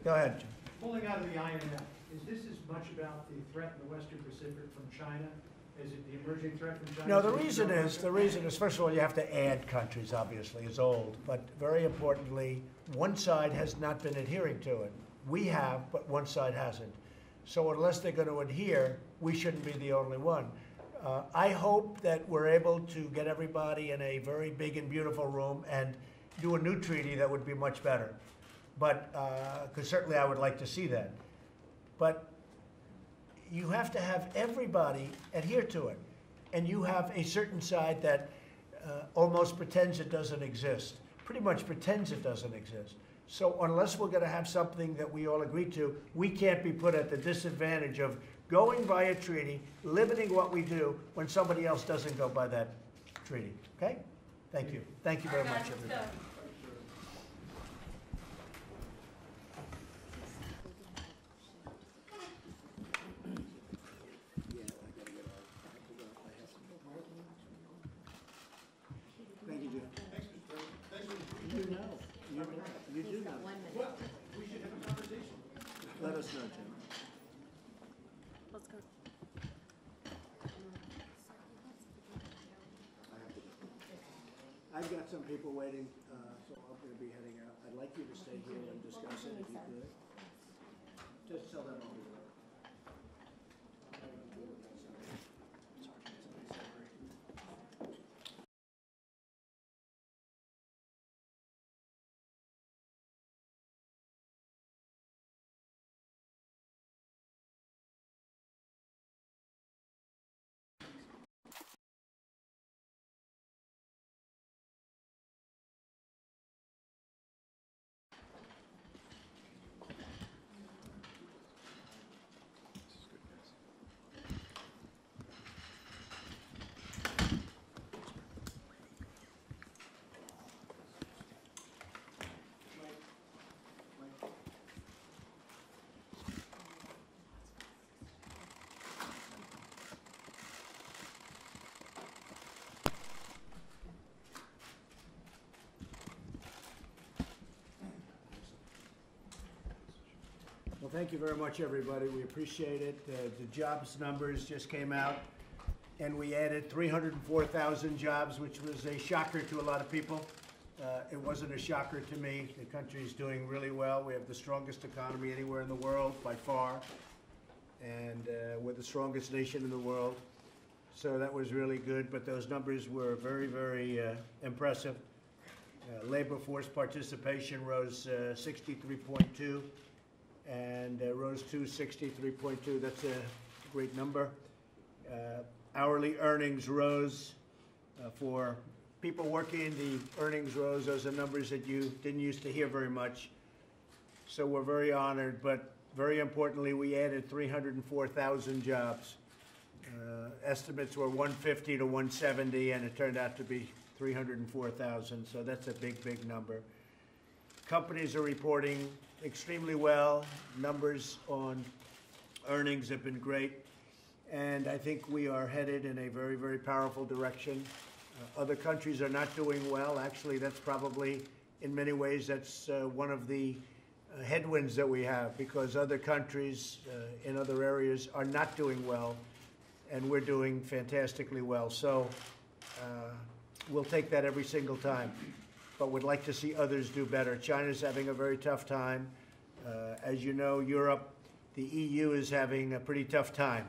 Go ahead, Jim. Pulling out of the INF, is this as much about the threat in the Western Pacific from China? Is it the emerging threat from China? No, the reason is, first of all, you have to add countries, obviously, it's old. But very importantly, one side has not been adhering to it. We have, but one side hasn't. So unless they're going to adhere, we shouldn't be the only one. I hope that we're able to get everybody in a very big and beautiful room and do a new treaty that would be much better. But, because certainly I would like to see that. But you have to have everybody adhere to it. And you have a certain side that almost pretends it doesn't exist, pretty much pretends it doesn't exist. So unless we're going to have something that we all agree to, we can't be put at the disadvantage of going by a treaty, limiting what we do when somebody else doesn't go by that treaty. Okay? Thank you. Thank you very much, everybody. Thank you, Jim. You know. You do know. Well, we should have a conversation. Let us know, Jim. Let's go. I've got some people waiting, so I'm going to be heading out. I'd like you to stay here and discuss it if you could. Just tell them I'll be there. Well, thank you very much, everybody. We appreciate it. The jobs numbers just came out, and we added 304,000 jobs, which was a shocker to a lot of people. It wasn't a shocker to me. The country is doing really well. We have the strongest economy anywhere in the world by far, and we're the strongest nation in the world. So that was really good, but those numbers were very, very impressive. Labor force participation rose 63.2. and rose to 63.2. That's a great number. Hourly earnings rose for people working. The earnings rose. Those are numbers that you didn't used to hear very much. So we're very honored, but very importantly, we added 304,000 jobs. Estimates were 150 to 170, and it turned out to be 304,000. So that's a big, big number. Companies are reporting extremely well. Numbers on earnings have been great. And I think we are headed in a very, very powerful direction. Other countries are not doing well. Actually, that's probably, in many ways, that's one of the headwinds that we have, because other countries in other areas are not doing well, and we're doing fantastically well. So we'll take that every single time. But would like to see others do better. China's having a very tough time. As you know, Europe, the EU is having a pretty tough time.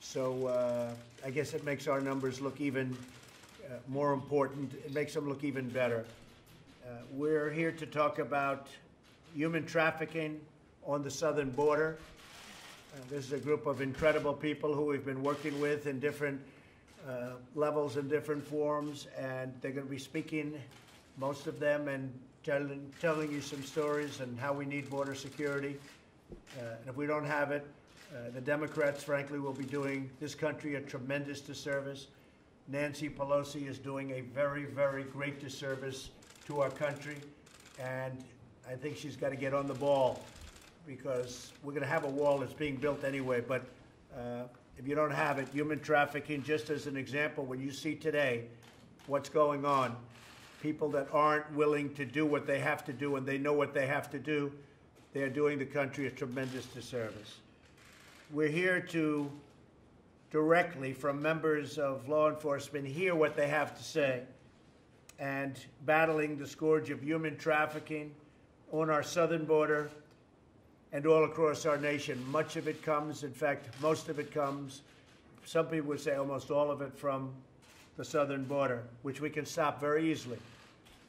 So I guess it makes our numbers look even more important. It makes them look even better. We're here to talk about human trafficking on the southern border. This is a group of incredible people who we've been working with in different levels and different forms, and they're going to be speaking, most of them, and telling you some stories and how we need border security. And if we don't have it, the Democrats, frankly, will be doing this country a tremendous disservice. Nancy Pelosi is doing a very, very great disservice to our country, and I think she's got to get on the ball, because we're going to have a wall that's being built anyway. But if you don't have it, human trafficking, just as an example, when you see today what's going on, people that aren't willing to do what they have to do, and they know what they have to do, they are doing the country a tremendous disservice. We're here to directly from members of law enforcement hear what they have to say, and battling the scourge of human trafficking on our southern border and all across our nation. Much of it comes, in fact, most of it comes, some people would say almost all of it, from the southern border, which we can stop very easily.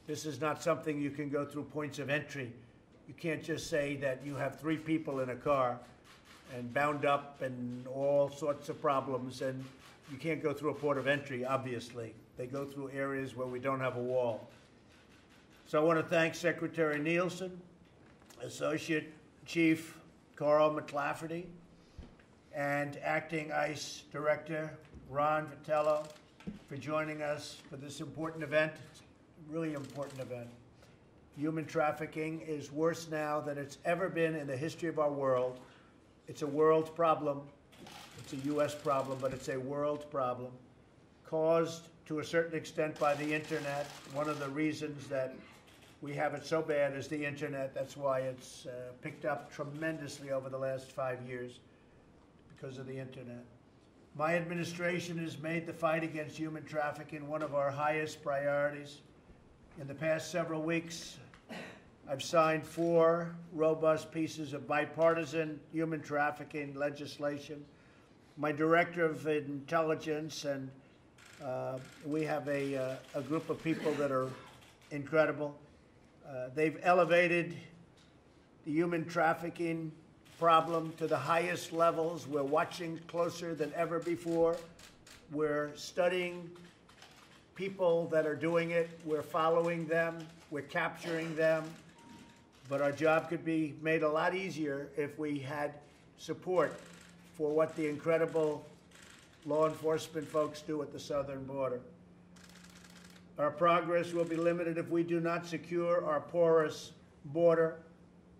This is not something you can go through points of entry. You can't just say that you have 3 people in a car and bound up and all sorts of problems, and you can't go through a port of entry, obviously. They go through areas where we don't have a wall. So I want to thank Secretary Nielsen, Associate Chief Carl McLafferty, and Acting ICE Director Ron Vitello for joining us for this important event. It's a really important event. Human trafficking is worse now than it's ever been in the history of our world. It's a world problem. It's a U.S. problem, but it's a world problem caused to a certain extent by the internet. One of the reasons that we have it so bad is the internet. That's why it's picked up tremendously over the last 5 years, because of the internet. My administration has made the fight against human trafficking one of our highest priorities. In the past several weeks, I've signed 4 robust pieces of bipartisan human trafficking legislation. My director of intelligence and we have a group of people that are incredible. They've elevated the human trafficking problem to the highest levels. We're watching closer than ever before. We're studying people that are doing it. We're following them. We're capturing them. But our job could be made a lot easier if we had support for what the incredible law enforcement folks do at the southern border. Our progress will be limited if we do not secure our porous border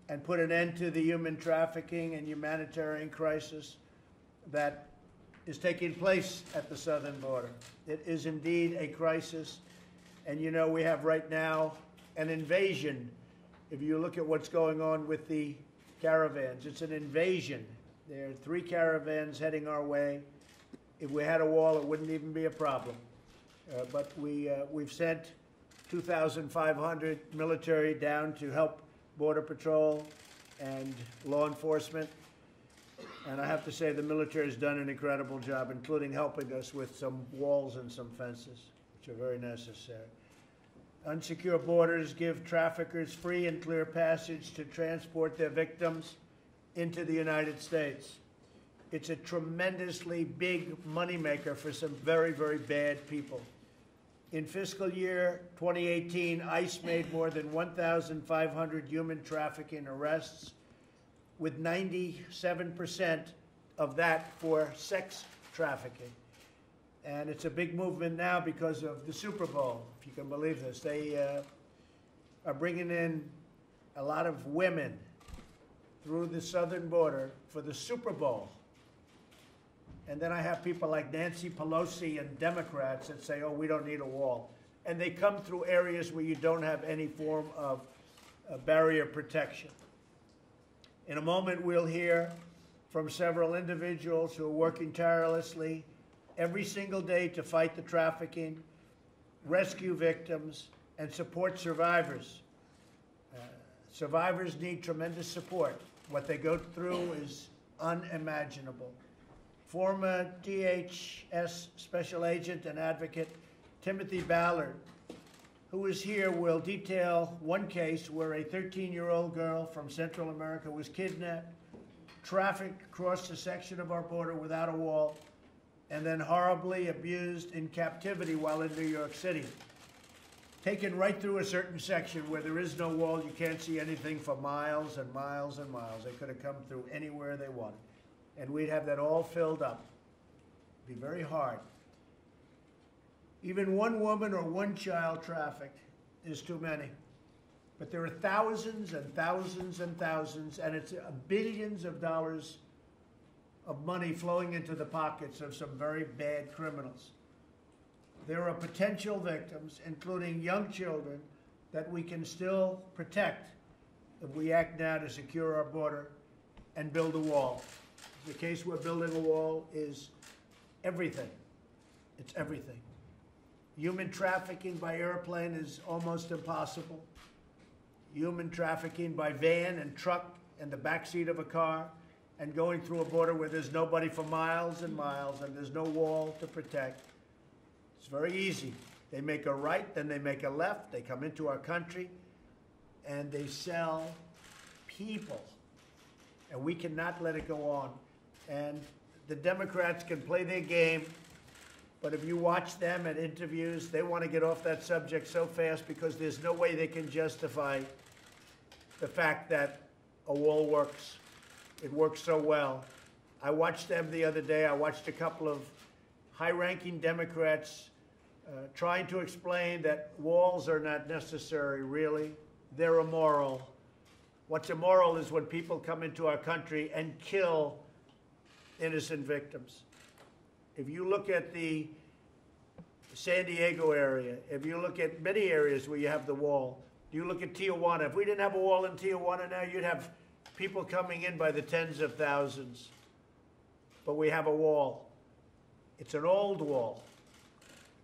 and put an end to the human trafficking and humanitarian crisis that is taking place at the southern border. It is indeed a crisis. And you know, we have right now an invasion. If you look at what's going on with the caravans, it's an invasion. There are 3 caravans heading our way. If we had a wall, it wouldn't even be a problem. But we've sent 2,500 military down to help Border Patrol and law enforcement. And I have to say the military has done an incredible job, including helping us with some walls and some fences, which are very necessary. Unsecure borders give traffickers free and clear passage to transport their victims into the United States. It's a tremendously big moneymaker for some very, very bad people. In fiscal year 2018, ICE made more than 1,500 human trafficking arrests, with 97% of that for sex trafficking. And it's a big movement now because of the Super Bowl, if you can believe this. They are bringing in a lot of women through the southern border for the Super Bowl. And then I have people like Nancy Pelosi and Democrats that say, oh, we don't need a wall. And they come through areas where you don't have any form of barrier protection. In a moment, we'll hear from several individuals who are working tirelessly every single day to fight the trafficking, rescue victims, and support survivors. Survivors need tremendous support. What they go through is unimaginable. Former DHS Special Agent and Advocate Timothy Ballard, who is here, will detail one case where a 13-year-old girl from Central America was kidnapped, trafficked across a section of our border without a wall, and then horribly abused in captivity while in New York City. Taken right through a certain section where there is no wall, you can't see anything for miles and miles and miles. They could have come through anywhere they wanted. And we'd have that all filled up. It'd be very hard. Even one woman or one child trafficked is too many. But there are thousands and thousands and thousands, and it's billions of dollars of money flowing into the pockets of some very bad criminals. There are potential victims, including young children, that we can still protect if we act now to secure our border and build a wall. The case we're building a wall is everything. It's everything. Human trafficking by airplane is almost impossible. Human trafficking by van and truck and the backseat of a car and going through a border where there's nobody for miles and miles and there's no wall to protect. It's very easy. They make a right, then they make a left, they come into our country, and they sell people. And we cannot let it go on. And the Democrats can play their game, but if you watch them at interviews, they want to get off that subject so fast because there's no way they can justify the fact that a wall works. It works so well. I watched them the other day. I watched a couple of high-ranking Democrats trying to explain that walls are not necessary, really. They're immoral. What's immoral is when people come into our country and kill innocent victims. If you look at the San Diego area, if you look at many areas where you have the wall, you look at Tijuana. If we didn't have a wall in Tijuana now, you'd have people coming in by the tens of thousands. But we have a wall. It's an old wall.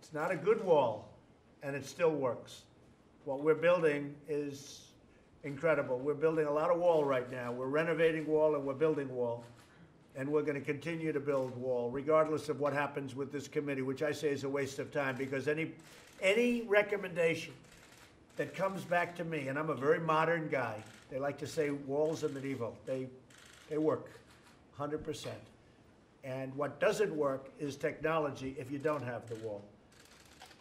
It's not a good wall, and it still works. What we're building is incredible. We're building a lot of wall right now. We're renovating wall and we're building wall. And we're going to continue to build wall, regardless of what happens with this committee, which I say is a waste of time, because any recommendation that comes back to me, and I'm a very modern guy, they like to say walls are medieval. They work 100%. And what doesn't work is technology if you don't have the wall.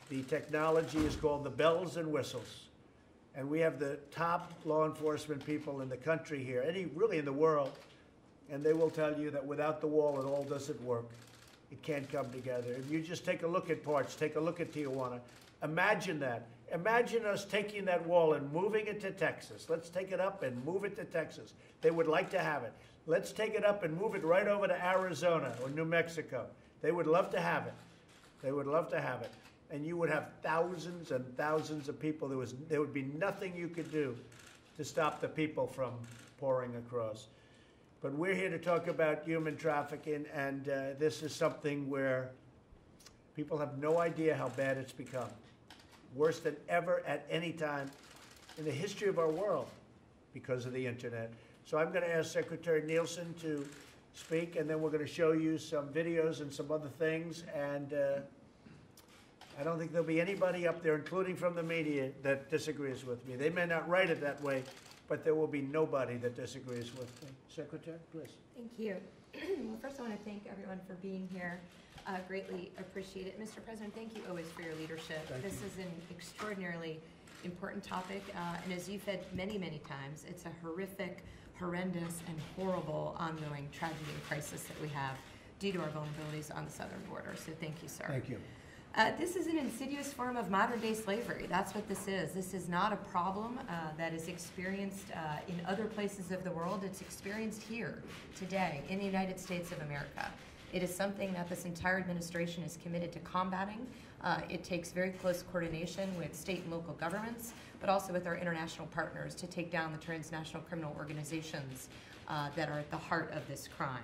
The technology is called the bells and whistles. And we have the top law enforcement people in the country here, really in the world, and they will tell you that without the wall, it all doesn't work. It can't come together. If you just take a look at parts, take a look at Tijuana, imagine that. Imagine us taking that wall and moving it to Texas. Let's take it up and move it to Texas. They would like to have it. Let's take it up and move it right over to Arizona or New Mexico. They would love to have it. They would love to have it. And you would have thousands and thousands of people. There would be nothing you could do to stop the people from pouring across. But we're here to talk about human trafficking, and this is something where people have no idea how bad it's become. Worse than ever at any time in the history of our world because of the internet. So I'm going to ask Secretary Nielsen to speak, and then we're going to show you some videos and some other things. And I don't think there'll be anybody up there, including from the media, that disagrees with me. They may not write it that way, but there will be nobody that disagrees with me. Secretary, please. Thank you. Well, first I want to thank everyone for being here. Greatly appreciate it. Mr. President, thank you always for your leadership. This is an extraordinarily important topic, and as you've said many, many times, it's a horrific, horrendous, and horrible ongoing tragedy and crisis that we have due to our vulnerabilities on the southern border. So thank you, sir. Thank you. This is an insidious form of modern-day slavery. That's what this is. This is not a problem that is experienced in other places of the world. It's experienced here, today, in the United States of America. It is something that this entire administration is committed to combating. It takes very close coordination with state and local governments, but also with our international partners to take down the transnational criminal organizations that are at the heart of this crime.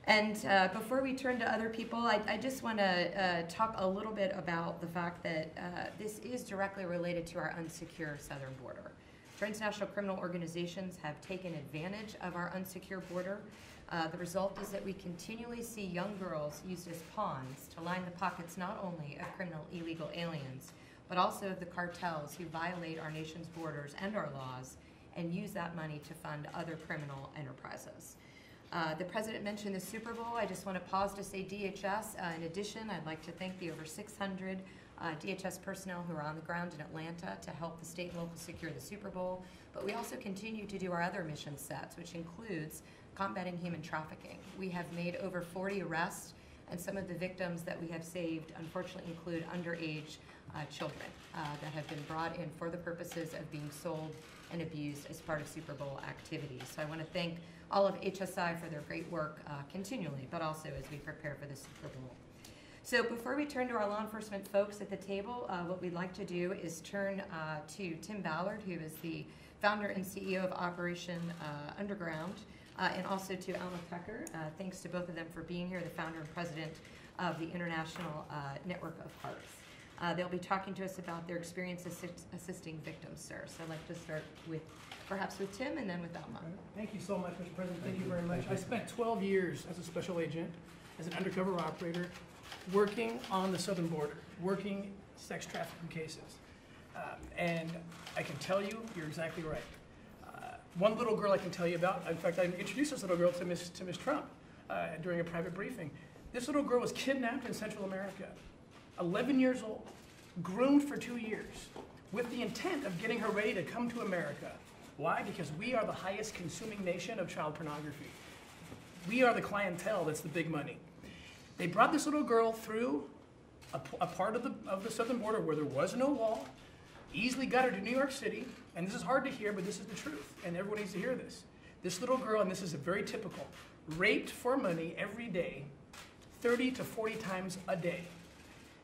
And before we turn to other people, I just want to talk a little bit about the fact that this is directly related to our unsecure southern border. Transnational criminal organizations have taken advantage of our unsecure border. The result is that we continually see young girls used as pawns to line the pockets not only of criminal illegal aliens, but also of the cartels who violate our nation's borders and our laws and use that money to fund other criminal enterprises. The President mentioned the Super Bowl. I just want to pause to say DHS. In addition, I'd like to thank the over 600 DHS personnel who are on the ground in Atlanta to help the state and local secure the Super Bowl. But we also continue to do our other mission sets, which includes combating human trafficking. We have made over 40 arrests, and some of the victims that we have saved, unfortunately, include underage children that have been brought in for the purposes of being sold and abused as part of Super Bowl activities. So I want to thank all of HSI for their great work continually, but also as we prepare for the Super Bowl. So before we turn to our law enforcement folks at the table, what we'd like to do is turn to Tim Ballard, who is the founder and CEO of Operation Underground, and also to Alma Tucker. Thanks to both of them for being here, the founder and president of the International Network of Hearts. They'll be talking to us about their experience assisting victims, sir. So I'd like to start with, perhaps with Tim and then with Alma. Thank you so much, Mr. President. Thank you very much. I spent 12 years as a special agent, as an undercover operator, working on the southern border, working sex trafficking cases. And I can tell you, you're exactly right. One little girl I can tell you about, in fact, I introduced this little girl to Ms. Trump during a private briefing. This little girl was kidnapped in Central America, 11 years old, groomed for 2 years, with the intent of getting her ready to come to America. Why? Because we are the highest consuming nation of child pornography. We are the clientele that's the big money. They brought this little girl through a part of the southern border where there was no wall, easily got her to New York City, and this is hard to hear, but this is the truth, and everyone needs to hear this. This little girl, and this is very typical, raped for money every day, 30 to 40 times a day.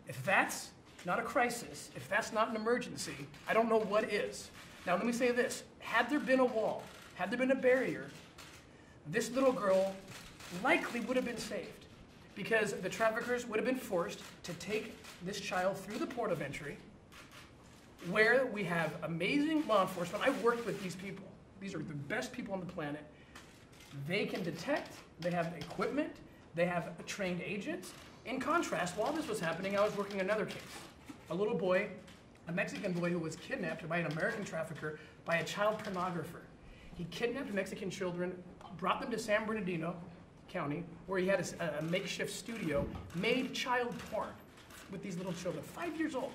If that's not a crisis, if that's not an emergency, I don't know what is. Now let me say this, had there been a wall, had there been a barrier, this little girl likely would have been saved because the traffickers would have been forced to take this child through the port of entry where we have amazing law enforcement. I've worked with these people. These are the best people on the planet. They can detect, they have equipment, they have trained agents. In contrast, while this was happening, I was working another case. A little boy, a Mexican boy who was kidnapped by an American trafficker by a child pornographer. He kidnapped Mexican children, brought them to San Bernardino County, where he had a makeshift studio, made child porn with these little children, 5 years old.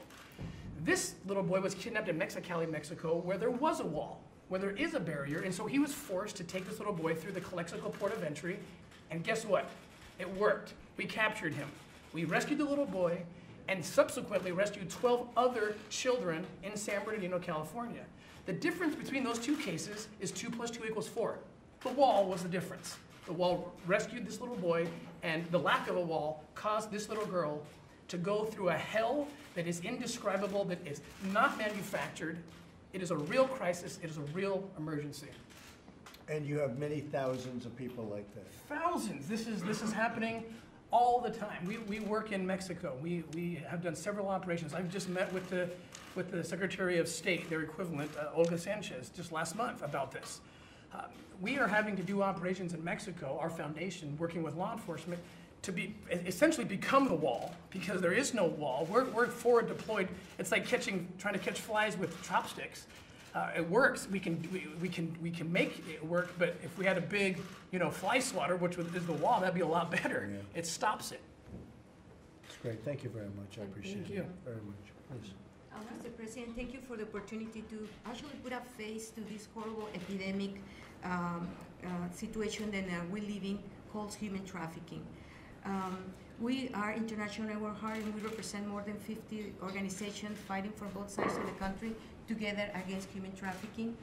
This little boy was kidnapped in Mexicali, Mexico, where there was a wall, where there is a barrier, and so he was forced to take this little boy through the Calexico port of entry, and guess what? It worked. We captured him. We rescued the little boy, and subsequently rescued 12 other children in San Bernardino, California. The difference between those two cases is 2 + 2 = 4. The wall was the difference. The wall rescued this little boy, and the lack of a wall caused this little girl to go through a hell that is indescribable, that is not manufactured. It is a real crisis. It is a real emergency. And you have many thousands of people like that. Thousands. This is happening all the time. We work in Mexico. We have done several operations. I've just met with the Secretary of State, their equivalent, Olga Sanchez, just last month about this. We are having to do operations in Mexico, our foundation, working with law enforcement, to essentially become the wall, because there is no wall. We're forward deployed. It's like trying to catch flies with chopsticks. It works. We can make it work. But if we had a big, fly swatter, which is the wall, that'd be a lot better. Yeah. It stops it. It's great. Thank you very much. I appreciate Thank you. it very much. Please. Mr. President, thank you for the opportunity to actually put a face to this horrible epidemic situation that we live in called human trafficking. We are International Network of Hearts, and we represent more than 50 organizations fighting for both sides of the country together against human trafficking.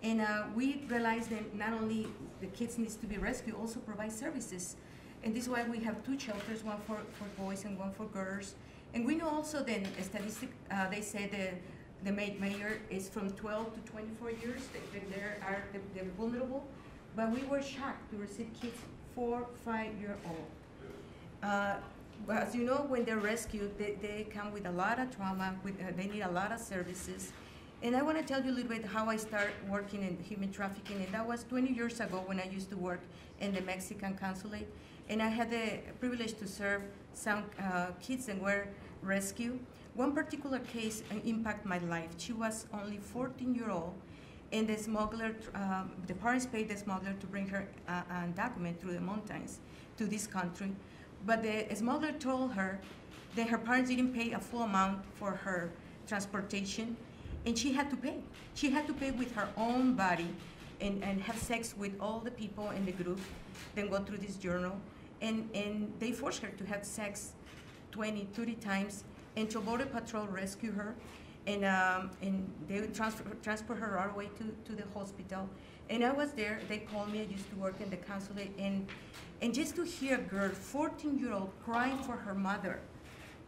And we realize that not only the kids needs to be rescued, also provide services. And this is why we have 2 shelters, one for boys and one for girls. And we know also that they say the mayor is from 12 to 24 years, they're vulnerable. But we were shocked to receive kids 4, 5-year-old. But as you know, when they're rescued, they come with a lot of trauma, they need a lot of services. And I want to tell you a little bit how I started working in human trafficking, and that was 20 years ago when I used to work in the Mexican consulate. And I had the privilege to serve some kids that were rescued. One particular case impacted my life. She was only 14-year-old, and the smuggler, the parents paid the smuggler to bring her undocumented through the mountains to this country. But the smuggler told her that her parents didn't pay a full amount for her transportation, and she had to pay. She had to pay with her own body and have sex with all the people in the group, then go through this journal. And they forced her to have sex 20, 30 times, and Border Patrol rescued her, and they would transport her all the way to the hospital. And I was there, they called me, I used to work in the consulate, and just to hear a girl, 14-year-old, crying for her mother,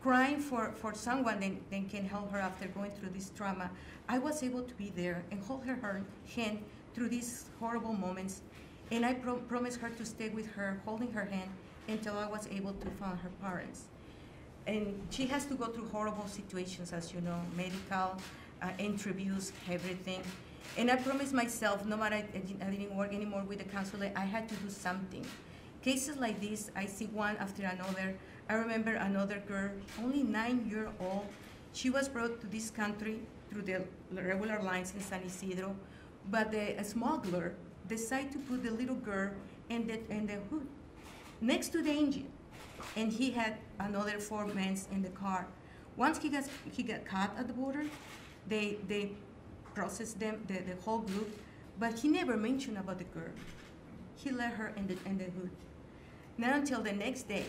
crying for someone that can help her after going through this trauma, I was able to be there and hold her hand through these horrible moments. And I promised her to stay with her, holding her hand, until I was able to find her parents. And she has to go through horrible situations, as you know, medical, interviews, everything. And I promised myself, no matter I didn't work anymore with the counselor, I had to do something. Cases like this, I see one after another. I remember another girl, only 9-year-old. She was brought to this country through the regular lines in San Isidro, but a smuggler decided to put the little girl in the hood next to the engine, and he had another 4 men in the car. Once he got caught at the border, they processed them, the whole group, but he never mentioned about the girl. He left her in the hood. Not until the next day,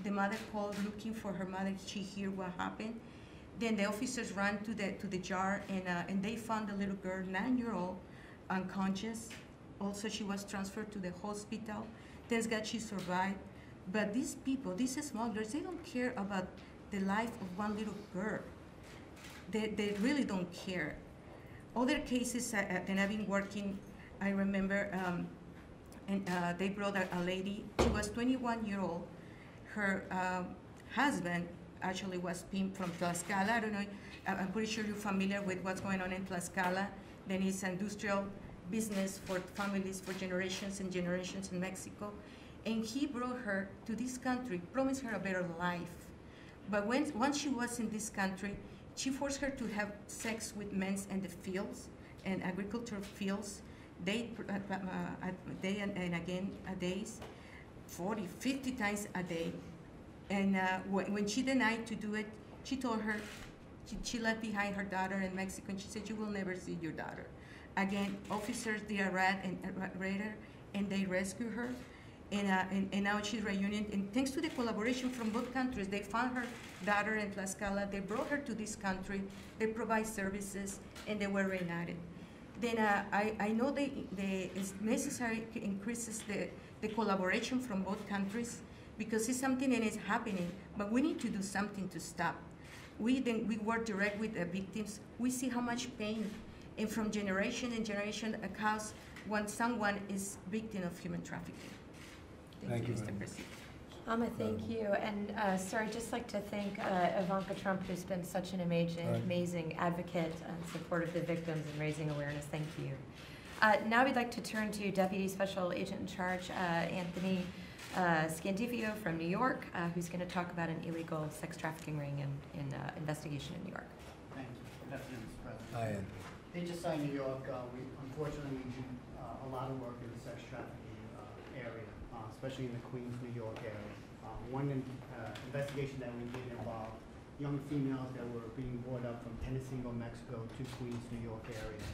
the mother called looking for her mother. She heard what happened. Then the officers ran to the jar, and they found the little girl, 9-year-old, unconscious. Also, she was transferred to the hospital. Thank God she survived. But these people, these smugglers, they don't care about the life of one little girl. They really don't care. Other cases that I've been working, I remember, they brought a lady. She was 21-year-old. Her husband actually was pimped from Tlaxcala. I don't know. I'm pretty sure you're familiar with what's going on in Tlaxcala. Then it's industrial business for families for generations and generations in Mexico. And he brought her to this country, promised her a better life. But once she was in this country, she forced her to have sex with men in the fields and agricultural fields, day and again, days, 40, 50 times a day. And when she denied to do it, she told her, she left behind her daughter in Mexico, and she said, you will never see your daughter. Again, officers, they arrested her, and they rescued her. And now she's reunited. And thanks to the collaboration from both countries, they found her daughter in Tlaxcala. They brought her to this country. They provide services, and they were reunited. Then I know it's necessary to increase the collaboration from both countries, because it's something that is happening, but we need to do something to stop. We work direct with the victims. We see how much pain, and from generation and generation, occurs when someone is victim of human trafficking. Thank you Mr. very much. President. Thank you. And sir, I'd just like to thank Ivanka Trump, who's been such an amazing advocate and support of the victims and raising awareness. Thank you. Now we'd like to turn to Deputy Special Agent in Charge, Anthony Scandivio from New York, who's going to talk about an illegal sex trafficking ring and investigation in New York. Thank you. Good afternoon, Mr. President. Hi, Anthony. HSI New York, unfortunately, we do a lot of work in the sex trafficking area, especially in the Queens, New York area. One investigation that we did involved young females that were being brought up from Tenancingo, Mexico to Queens, New York area.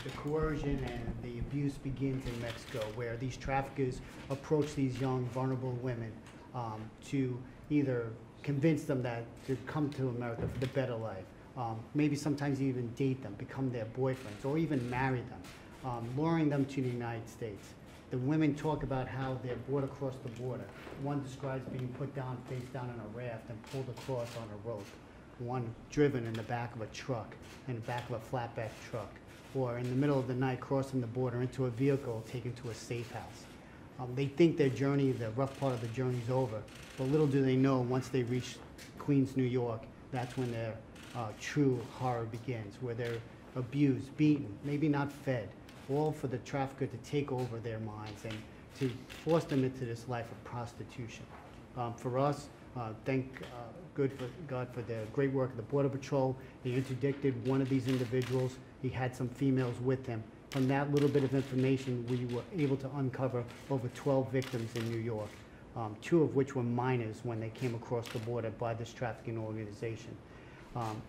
The coercion and the abuse begins in Mexico, where these traffickers approach these young, vulnerable women to either convince them that to come to America for the better life, maybe sometimes even date them, become their boyfriends, or even marry them, luring them to the United States. The women talk about how they're brought across the border. One describes being put down, face down on a raft and pulled across on a rope. One driven in the back of a truck, in the back of a flatbed truck, or in the middle of the night crossing the border into a vehicle taken to a safe house. They think their journey, the rough part of the journey is over, but little do they know, once they reach Queens, New York, that's when their true horror begins, where they're abused, beaten, maybe not fed, all for the trafficker to take over their minds and to force them into this life of prostitution. For us, thank God for the great work of the Border Patrol. They interdicted one of these individuals. He had some females with him. From that little bit of information, we were able to uncover over 12 victims in New York, 2 of which were minors when they came across the border by this trafficking organization.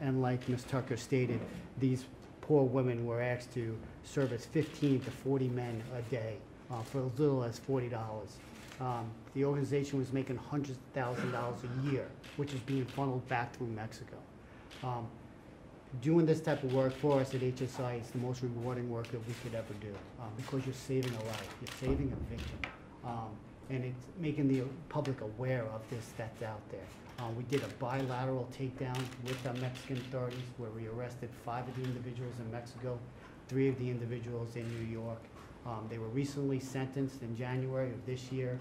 And like Ms. Tucker stated, these poor women were asked to service 15 to 40 men a day for as little as $40. The organization was making hundreds of thousands of dollars a year, which is being funneled back through Mexico. Doing this type of work for us at HSI is the most rewarding work that we could ever do, because you're saving a life, you're saving a victim. and it's making the public aware of this that's out there. We did a bilateral takedown with the Mexican authorities where we arrested 5 of the individuals in Mexico, 3 of the individuals in New York. They were recently sentenced in January of this year,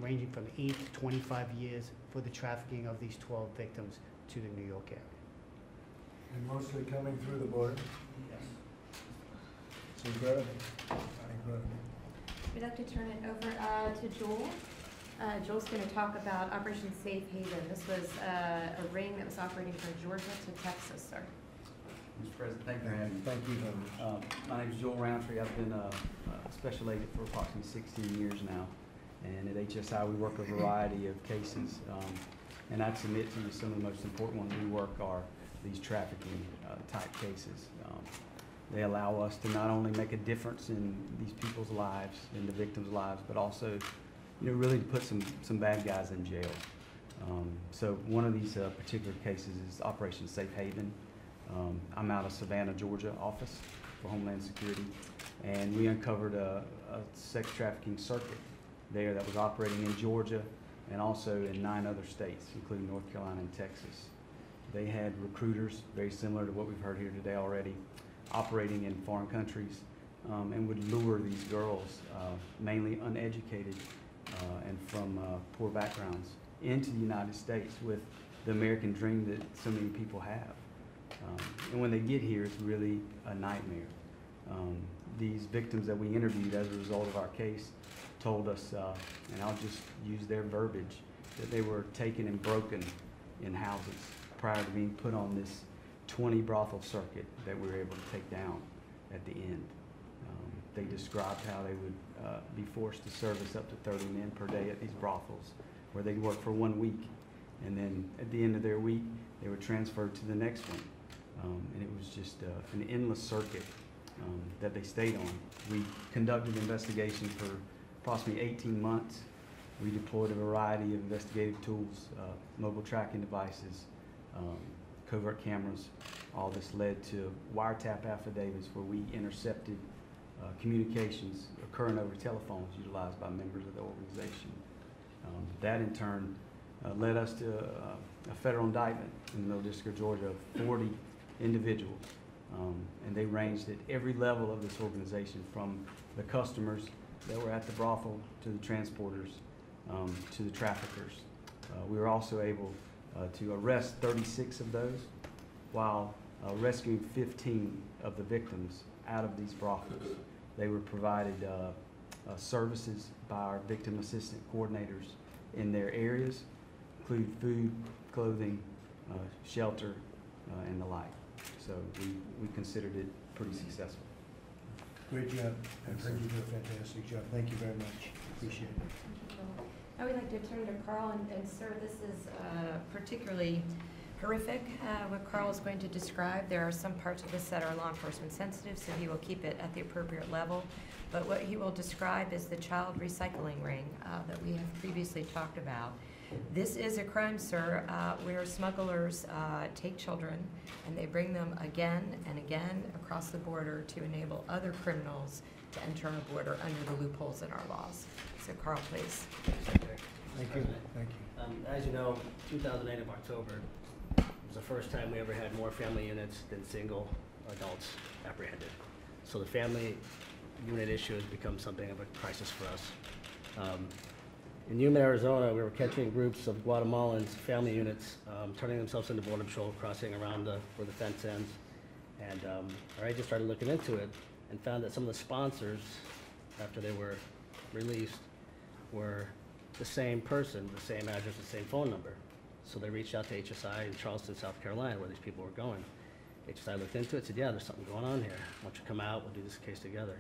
ranging from 8 to 25 years for the trafficking of these 12 victims to the New York area. And mostly coming through the border. Yes. It's incredible. Incredible. We'd like to turn it over to Joel. Joel's going to talk about Operation Safe Haven. This was a ring that was operating from Georgia to Texas, sir. Mr. President, thank you for having me. Thank you very much. My name is Joel Roundtree. I've been a special agent for approximately 16 years now. And at HSI, we work a variety of cases. And I'd submit to you some of the most important ones we work are these trafficking type cases. They allow us to not only make a difference in these people's lives, in the victims' lives, but also, really to put some bad guys in jail. So one of these particular cases is Operation Safe Haven. I'm out of Savannah, Georgia office for Homeland Security, and we uncovered a sex trafficking circuit there that was operating in Georgia and also in 9 other states, including North Carolina and Texas. They had recruiters, very similar to what we've heard here today already, operating in foreign countries and would lure these girls, mainly uneducated and from poor backgrounds, into the United States with the American dream that so many people have. And when they get here, it's really a nightmare. These victims that we interviewed as a result of our case told us, and I'll just use their verbiage, that they were taken and broken in houses prior to being put on this 20 brothel circuit that we were able to take down at the end. They described how they would be forced to service up to 30 men per day at these brothels, where they'd work for 1 week, and then at the end of their week, they were transferred to the next one. And it was just an endless circuit that they stayed on. We conducted an investigation for approximately 18 months. We deployed a variety of investigative tools, mobile tracking devices, covert cameras. All this led to wiretap affidavits where we intercepted communications occurring over telephones utilized by members of the organization. That in turn led us to a federal indictment in the Middle District of Georgia of 40 individuals. And they ranged at every level of this organization, from the customers that were at the brothel to the transporters to the traffickers. We were also able to arrest 36 of those while rescuing 15 of the victims out of these brothels. They were provided services by our victim assistant coordinators in their areas, including food, clothing, shelter, and the like. So we considered it pretty successful. Great job. I've heard you do a fantastic job. Thank you very much. Appreciate it. Now we'd like to turn to Carl, and sir, this is particularly horrific, what Carl is going to describe. There are some parts of this that are law enforcement sensitive, so he will keep it at the appropriate level. But what he will describe is the child recycling ring that we have previously talked about. This is a crime, sir, where smugglers take children and they bring them again and again across the border to enable other criminals to enter our border under the loopholes in our laws. So Carl, please. Thank you. Thank you. As you know, 2008 of October was the first time we ever had more family units than single adults apprehended. So the family unit issue has become something of a crisis for us. In Yuma, Arizona, we were catching groups of Guatemalans, family units, turning themselves into Border Patrol, crossing around where the fence ends. And our agent started looking into it and found that some of the sponsors, after they were released, were the same person, the same address, the same phone number. So they reached out to HSI in Charleston, South Carolina, where these people were going. HSI looked into it, said, yeah, there's something going on here. Why don't you come out, we'll do this case together.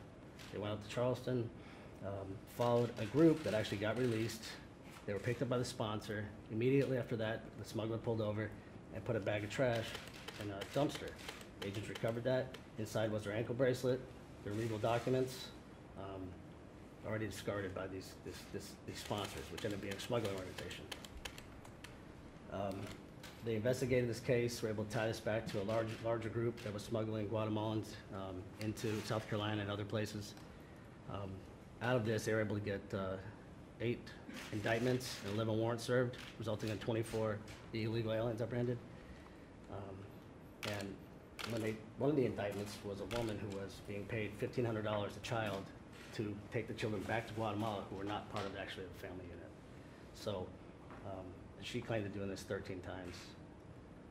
They went out to Charleston, followed a group that actually got released. They were picked up by the sponsor. Immediately after that, the smuggler pulled over and put a bag of trash in a dumpster. Agents recovered that. Inside was their ankle bracelet, their legal documents, already discarded by these sponsors, which ended up being a smuggling organization. They investigated this case, were able to tie this back to a larger group that was smuggling Guatemalans into South Carolina and other places. Out of this, they were able to get 8 indictments and 11 warrants served, resulting in 24 illegal aliens apprehended. And one of the indictments was a woman who was being paid $1,500 a child to take the children back to Guatemala who were not part of actually the family unit. So she claimed to doing this 13 times.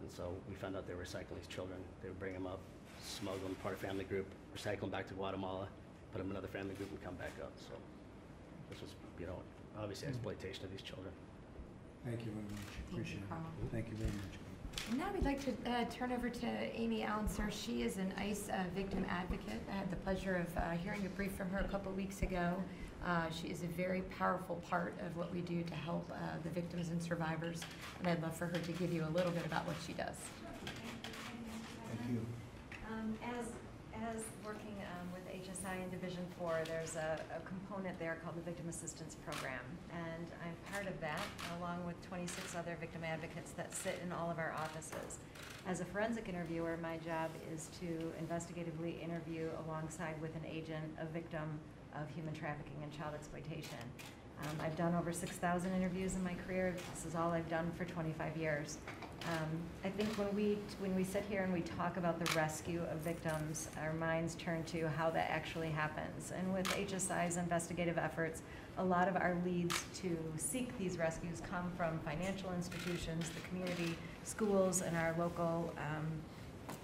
And so we found out they were recycling these children. They would bring them up, smuggle them, part of family group, recycle them back to Guatemala, put them in another family group and come back up. So this was, obviously exploitation of these children. Thank you very much. Appreciate Carl. it. Thank you very much. And now we'd like to turn over to Amy Allenser. She is an ICE victim advocate. I had the pleasure of hearing a brief from her a couple weeks ago. She is a very powerful part of what we do to help the victims and survivors, and I'd love for her to give you a little bit about what she does. Thank you. As working with HSI in Division 4, there's a component there called the Victim Assistance Program, and I'm part of that, along with 26 other victim advocates that sit in all of our offices. As a forensic interviewer, my job is to investigatively interview alongside with an agent a victim of human trafficking and child exploitation. I've done over 6,000 interviews in my career. This is all I've done for 25 years. I think when we sit here and we talk about the rescue of victims, our minds turn to how that actually happens. And with HSI's investigative efforts, a lot of our leads to seek these rescues come from financial institutions, the community, schools, and our local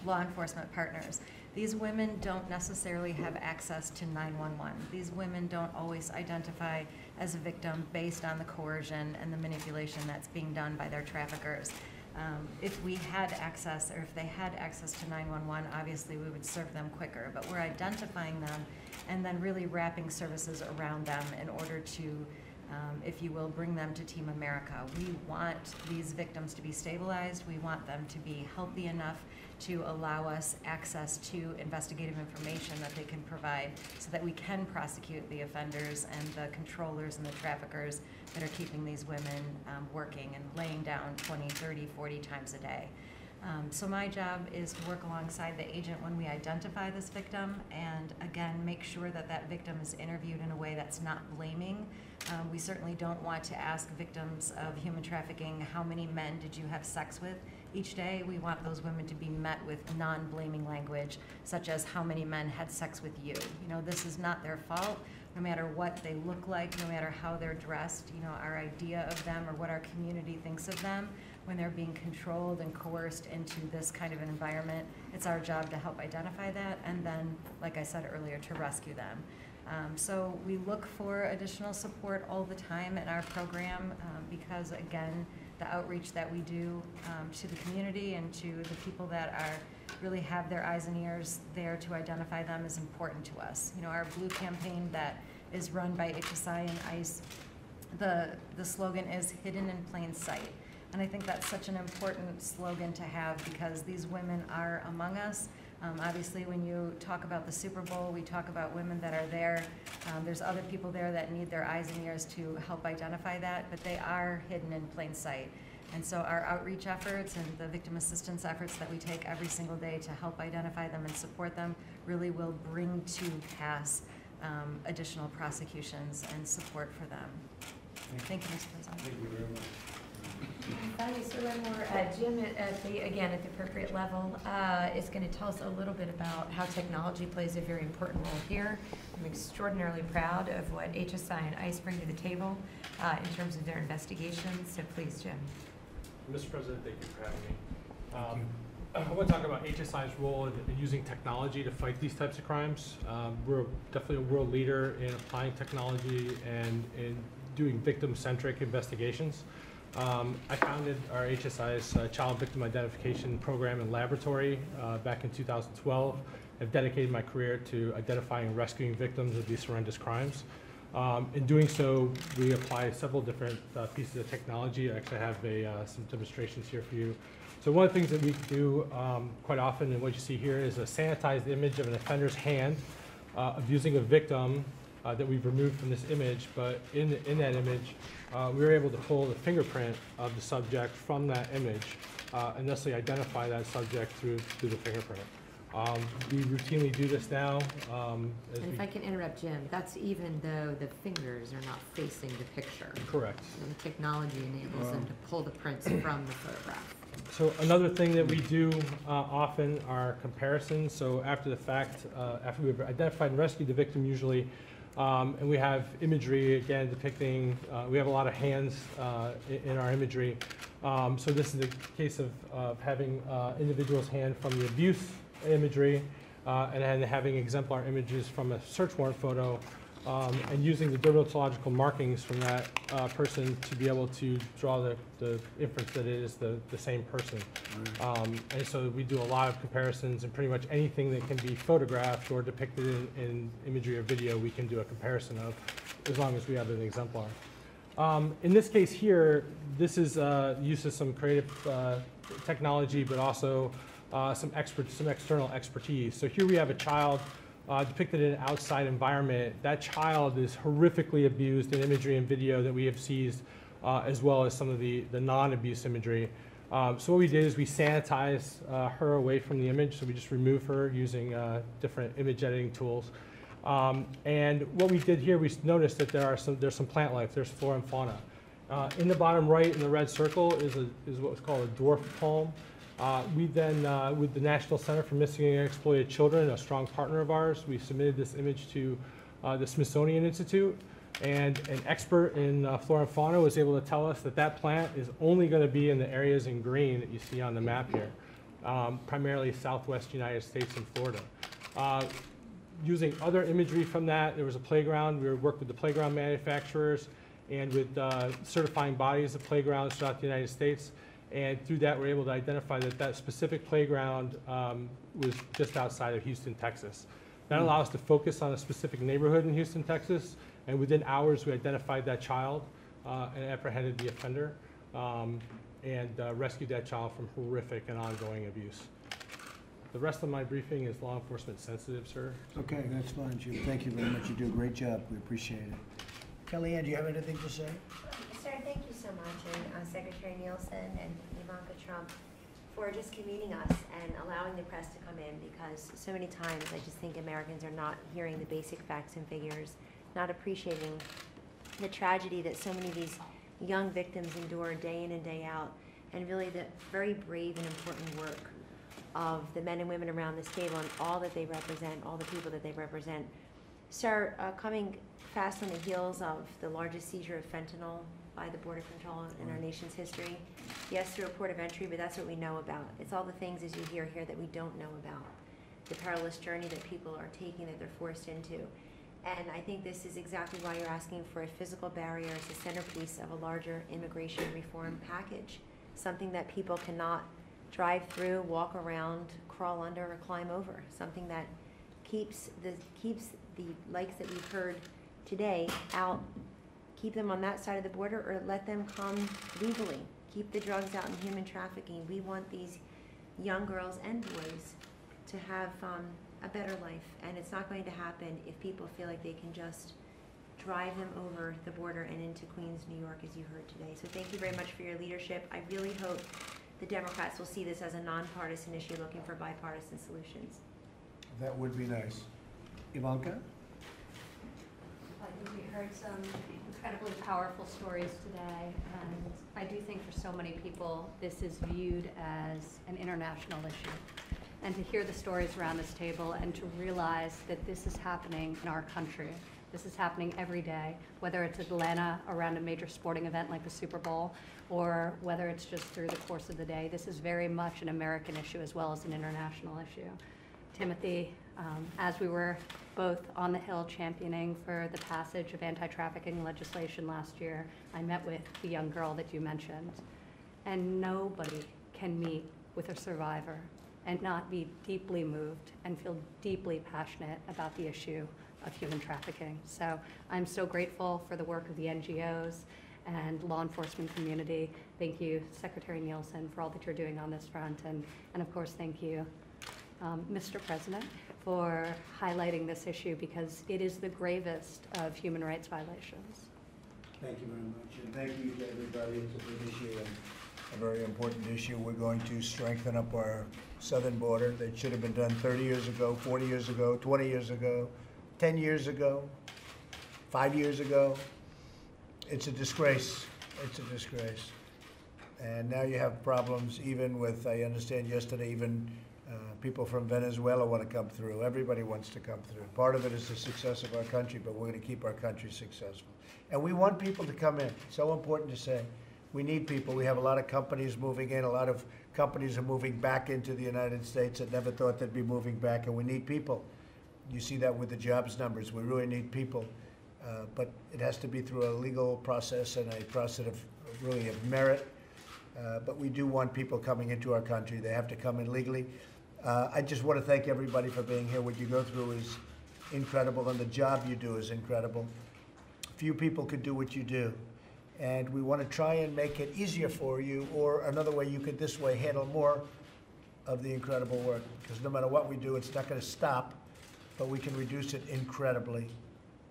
law enforcement partners. These women don't necessarily have access to 911. These women don't always identify as a victim based on the coercion and the manipulation that's being done by their traffickers. If we had access, or if they had access to 911, obviously we would serve them quicker, but we're identifying them and then really wrapping services around them in order to, if you will, bring them to Team America. We want these victims to be stabilized. We want them to be healthy enough to allow us access to investigative information that they can provide so that we can prosecute the offenders and the controllers and the traffickers that are keeping these women working and laying down 20, 30, 40 times a day. So my job is to work alongside the agent when we identify this victim and, again, make sure that that victim is interviewed in a way that's not blaming. We certainly don't want to ask victims of human trafficking, how many men did you have sex with each day? We want those women to be met with non-blaming language, such as how many men had sex with you. You know, this is not their fault. No matter what they look like, no matter how they're dressed, you know, our idea of them or what our community thinks of them, when they're being controlled and coerced into this kind of an environment, it's our job to help identify that and then, like I said earlier, to rescue them. So we look for additional support all the time in our program because, again, the outreach that we do to the community and to the people that are really have their eyes and ears there to identify them is important to us. You know, our Blue campaign that is run by HSI and ICE, the slogan is hidden in plain sight. And I think that's such an important slogan to have because these women are among us. Obviously, when you talk about the Super Bowl, we talk about women that are there. There's other people there that need their eyes and ears to help identify that, but they are hidden in plain sight. And so our outreach efforts and the victim assistance efforts that we take every single day to help identify them and support them really will bring to pass additional prosecutions and support for them. Thank you, Mr. President. Thank you very much. Finally, so one more. Jim, at the appropriate level, is going to tell us a little bit about how technology plays a very important role here. I'm extraordinarily proud of what HSI and ICE bring to the table in terms of their investigations. So please, Jim. Mr. President, thank you for having me. I want to talk about HSI's role in using technology to fight these types of crimes. We're definitely a world leader in applying technology and in doing victim-centric investigations. I founded our HSI's Child Victim Identification Program and Laboratory back in 2012. I've dedicated my career to identifying and rescuing victims of these horrendous crimes. In doing so, we apply several different pieces of technology. I actually have some demonstrations here for you. So one of the things that we do quite often, and what you see here, is a sanitized image of an offender's hand abusing a victim that we've removed from this image, but in that image, we were able to pull the fingerprint of the subject from that image and thusly identify that subject through the fingerprint. We routinely do this now. As And if we- I can interrupt, Jim, that's even though the fingers are not facing the picture. Correct. So the technology enables them to pull the prints from the photograph. So another thing that we do often are comparisons. So after the fact, after we've identified and rescued the victim usually, and we have imagery, again, depicting, we have a lot of hands in our imagery. So this is a case of having individuals' hand from the abuse imagery and then having exemplar images from a search warrant photo and using the dermatological markings from that person to be able to draw the inference that it is the same person. And so we do a lot of comparisons, and pretty much anything that can be photographed or depicted in imagery or video, we can do a comparison of, as long as we have an exemplar. In this case here, this is use of some creative technology, but also some external expertise. So here we have a child depicted in an outside environment. That child is horrifically abused in imagery and video that we have seized, as well as some of the non-abuse imagery. So what we did is we sanitize her away from the image, so we just remove her using different image editing tools. And what we did here, we noticed that there's some plant life, there's flora and fauna. In the bottom right in the red circle is what was called a dwarf palm. We then, with the National Center for Missing and Exploited Children, a strong partner of ours, we submitted this image to the Smithsonian Institute, and an expert in flora and fauna was able to tell us that that plant is only going to be in the areas in green that you see on the map here, primarily Southwest United States and Florida. Using other imagery from that, there was a playground. We worked with the playground manufacturers and with certifying bodies of playgrounds throughout the United States. And through that, we're able to identify that that specific playground was just outside of Houston, Texas. That allowed us to focus on a specific neighborhood in Houston, Texas. And within hours, we identified that child and apprehended the offender and rescued that child from horrific and ongoing abuse. The rest of my briefing is law enforcement sensitive, sir. Okay, that's fine, Jim. Thank you very much. You do a great job. We appreciate it. Kellyanne, do you have anything to say? Sir, thank you so much, and Secretary Nielsen and Ivanka Trump for just convening us and allowing the press to come in, because so many times I just think Americans are not hearing the basic facts and figures, not appreciating the tragedy that so many of these young victims endure day in and day out, and really the very brave and important work of the men and women around this table and all that they represent, all the people that they represent. Sir, coming fast on the heels of the largest seizure of fentanyl by the Border Control in our nation's history. Yes, through a port of entry, but that's what we know about. It's all the things, as you hear here, that we don't know about. The perilous journey that people are taking, that they're forced into. And I think this is exactly why you're asking for a physical barrier as a centerpiece of a larger immigration reform package. Something that people cannot drive through, walk around, crawl under, or climb over. Something that keeps the likes that we've heard today out. Keep them on that side of the border, or let them come legally. Keep the drugs out in human trafficking. We want these young girls and boys to have a better life, and it's not going to happen if people feel like they can just drive them over the border and into Queens, New York, as you heard today. So thank you very much for your leadership. I really hope the Democrats will see this as a nonpartisan issue, looking for bipartisan solutions. That would be nice. Ivanka? I think we heard some incredibly powerful stories today, and I do think for so many people this is viewed as an international issue. And to hear the stories around this table and to realize that this is happening in our country. This is happening every day, whether it's Atlanta around a major sporting event like the Super Bowl, or whether it's just through the course of the day. This is very much an American issue as well as an international issue. Timothy, as we were both on the Hill championing for the passage of anti-trafficking legislation last year, I met with the young girl that you mentioned. And nobody can meet with a survivor and not be deeply moved and feel deeply passionate about the issue of human trafficking. So I'm so grateful for the work of the NGOs and law enforcement community. Thank you, Secretary Nielsen, for all that you're doing on this front. And of course, thank you, Mr. President, for highlighting this issue, because it is the gravest of human rights violations. Thank you very much, and thank you to everybody. It's appreciated. a very important issue. We're going to strengthen up our southern border. That should have been done 30 years ago, 40 years ago, 20 years ago, 10 years ago, 5 years ago. It's a disgrace. It's a disgrace. And now you have problems even with, I understand yesterday, even people from Venezuela want to come through. Everybody wants to come through. Part of it is the success of our country, but we're going to keep our country successful. And we want people to come in. So important to say. We need people. We have a lot of companies moving in. A lot of companies are moving back into the United States that never thought they'd be moving back, and we need people. You see that with the jobs numbers. We really need people. But it has to be through a legal process and a process of really of merit. But we do want people coming into our country. They have to come in legally. I just want to thank everybody for being here. What you go through is incredible, and the job you do is incredible. Few people could do what you do. And we want to try and make it easier for you, or another way you could this way handle more of the incredible work. Because no matter what we do, it's not going to stop, but we can reduce it incredibly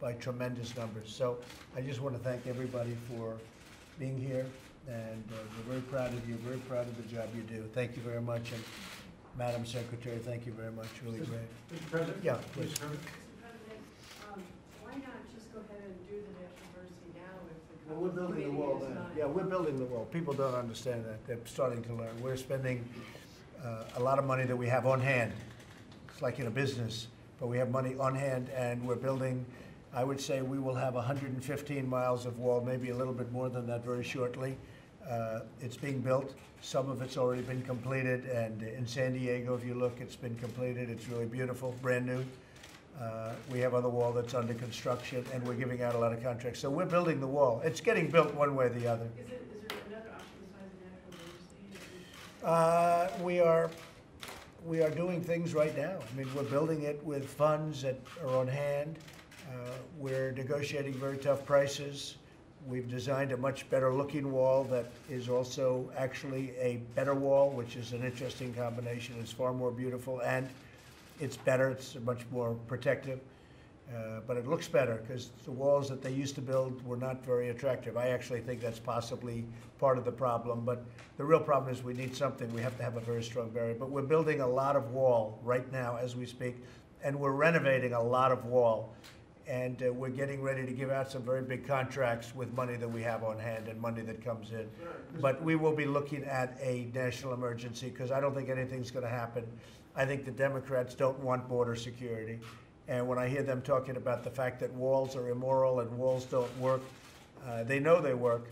by tremendous numbers. So I just want to thank everybody for being here, and we're very proud of you, very proud of the job you do. Thank you very much, and Madam Secretary, thank you very much, really great. Mr. President? Yeah, please. Mr. President? Why not just go ahead and do the National Emergency now if the Well, we're building the wall committee is now. not? Yeah, we're building the wall. People don't understand that. They're starting to learn. We're spending a lot of money that we have on hand. It's like in a business, but we have money on hand, and we're building, I would say we will have 115 miles of wall, maybe a little bit more than that very shortly. It's being built. Some of it's already been completed, and in San Diego, if you look, it's been completed. It's really beautiful, brand new. We have other wall that's under construction, and we're giving out a lot of contracts. So we're building the wall. It's getting built one way or the other. Is there another option besides the national emergency? We are doing things right now. I mean, we're building it with funds that are on hand. We're negotiating very tough prices. We've designed a much better looking wall that is also actually a better wall, which is an interesting combination. It's far more beautiful, and it's better. It's much more protective. But it looks better because the walls that they used to build were not very attractive. I actually think that's possibly part of the problem. But the real problem is we need something. We have to have a very strong barrier. But we're building a lot of wall right now as we speak, and we're renovating a lot of wall. And we're getting ready to give out some very big contracts with money that we have on hand and money that comes in. But we will be looking at a national emergency because I don't think anything's going to happen. I think the Democrats don't want border security. And when I hear them talking about the fact that walls are immoral and walls don't work, they know they work.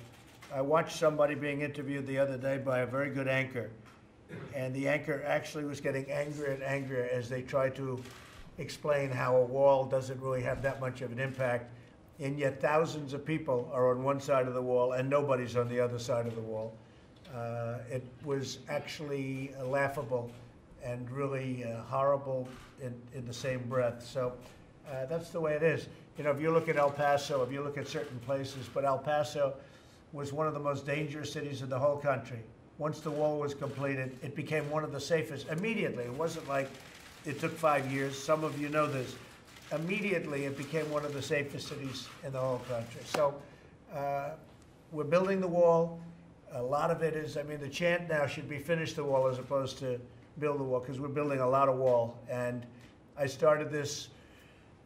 I watched somebody being interviewed the other day by a very good anchor. And the anchor actually was getting angrier and angrier as they tried to explain how a wall doesn't really have that much of an impact, and yet thousands of people are on one side of the wall and nobody's on the other side of the wall. It was actually laughable and really horrible in the same breath. So that's the way it is. You know, if you look at El Paso, if you look at certain places, but El Paso was one of the most dangerous cities in the whole country. Once the wall was completed, it became one of the safest immediately. It wasn't like it took 5 years. Some of you know this. Immediately, it became one of the safest cities in the whole country. So we're building the wall. A lot of it is, I mean, the chant now should be finish the wall as opposed to build the wall, because we're building a lot of wall. And I started this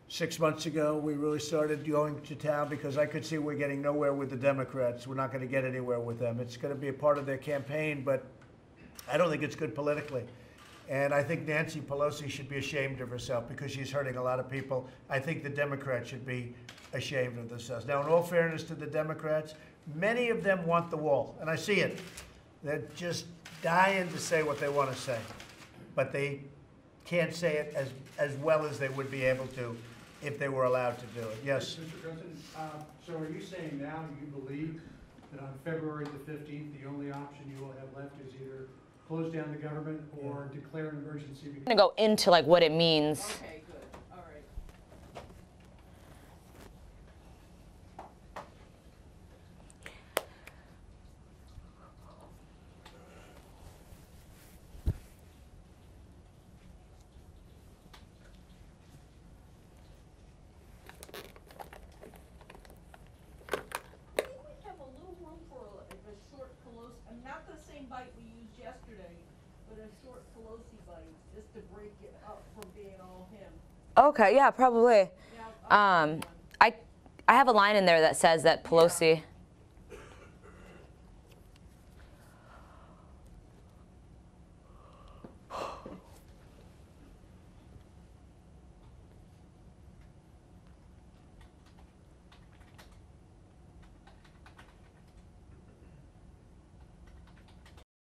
6 months ago. We really started going to town because I could see we're getting nowhere with the Democrats. We're not going to get anywhere with them. It's going to be a part of their campaign, but I don't think it's good politically. And I think Nancy Pelosi should be ashamed of herself because she's hurting a lot of people. I think the Democrats should be ashamed of themselves. Now, in all fairness to the Democrats, many of them want the wall, and I see it. They're just dying to say what they want to say, but they can't say it as well as they would be able to if they were allowed to do it. Yes? Mr. President, so are you saying now you believe that on February the 15th, the only option you will have left is either close down the government or declare an emergency? I'm going to go into like what it means. Okay, good. All right. Have a little room for a short Pelosi, not the same bite we used yesterday, but a short Pelosi bite, just to break it up from being all him. Okay, yeah, probably. Yeah, I'll do one. I have a line in there that says that Pelosi.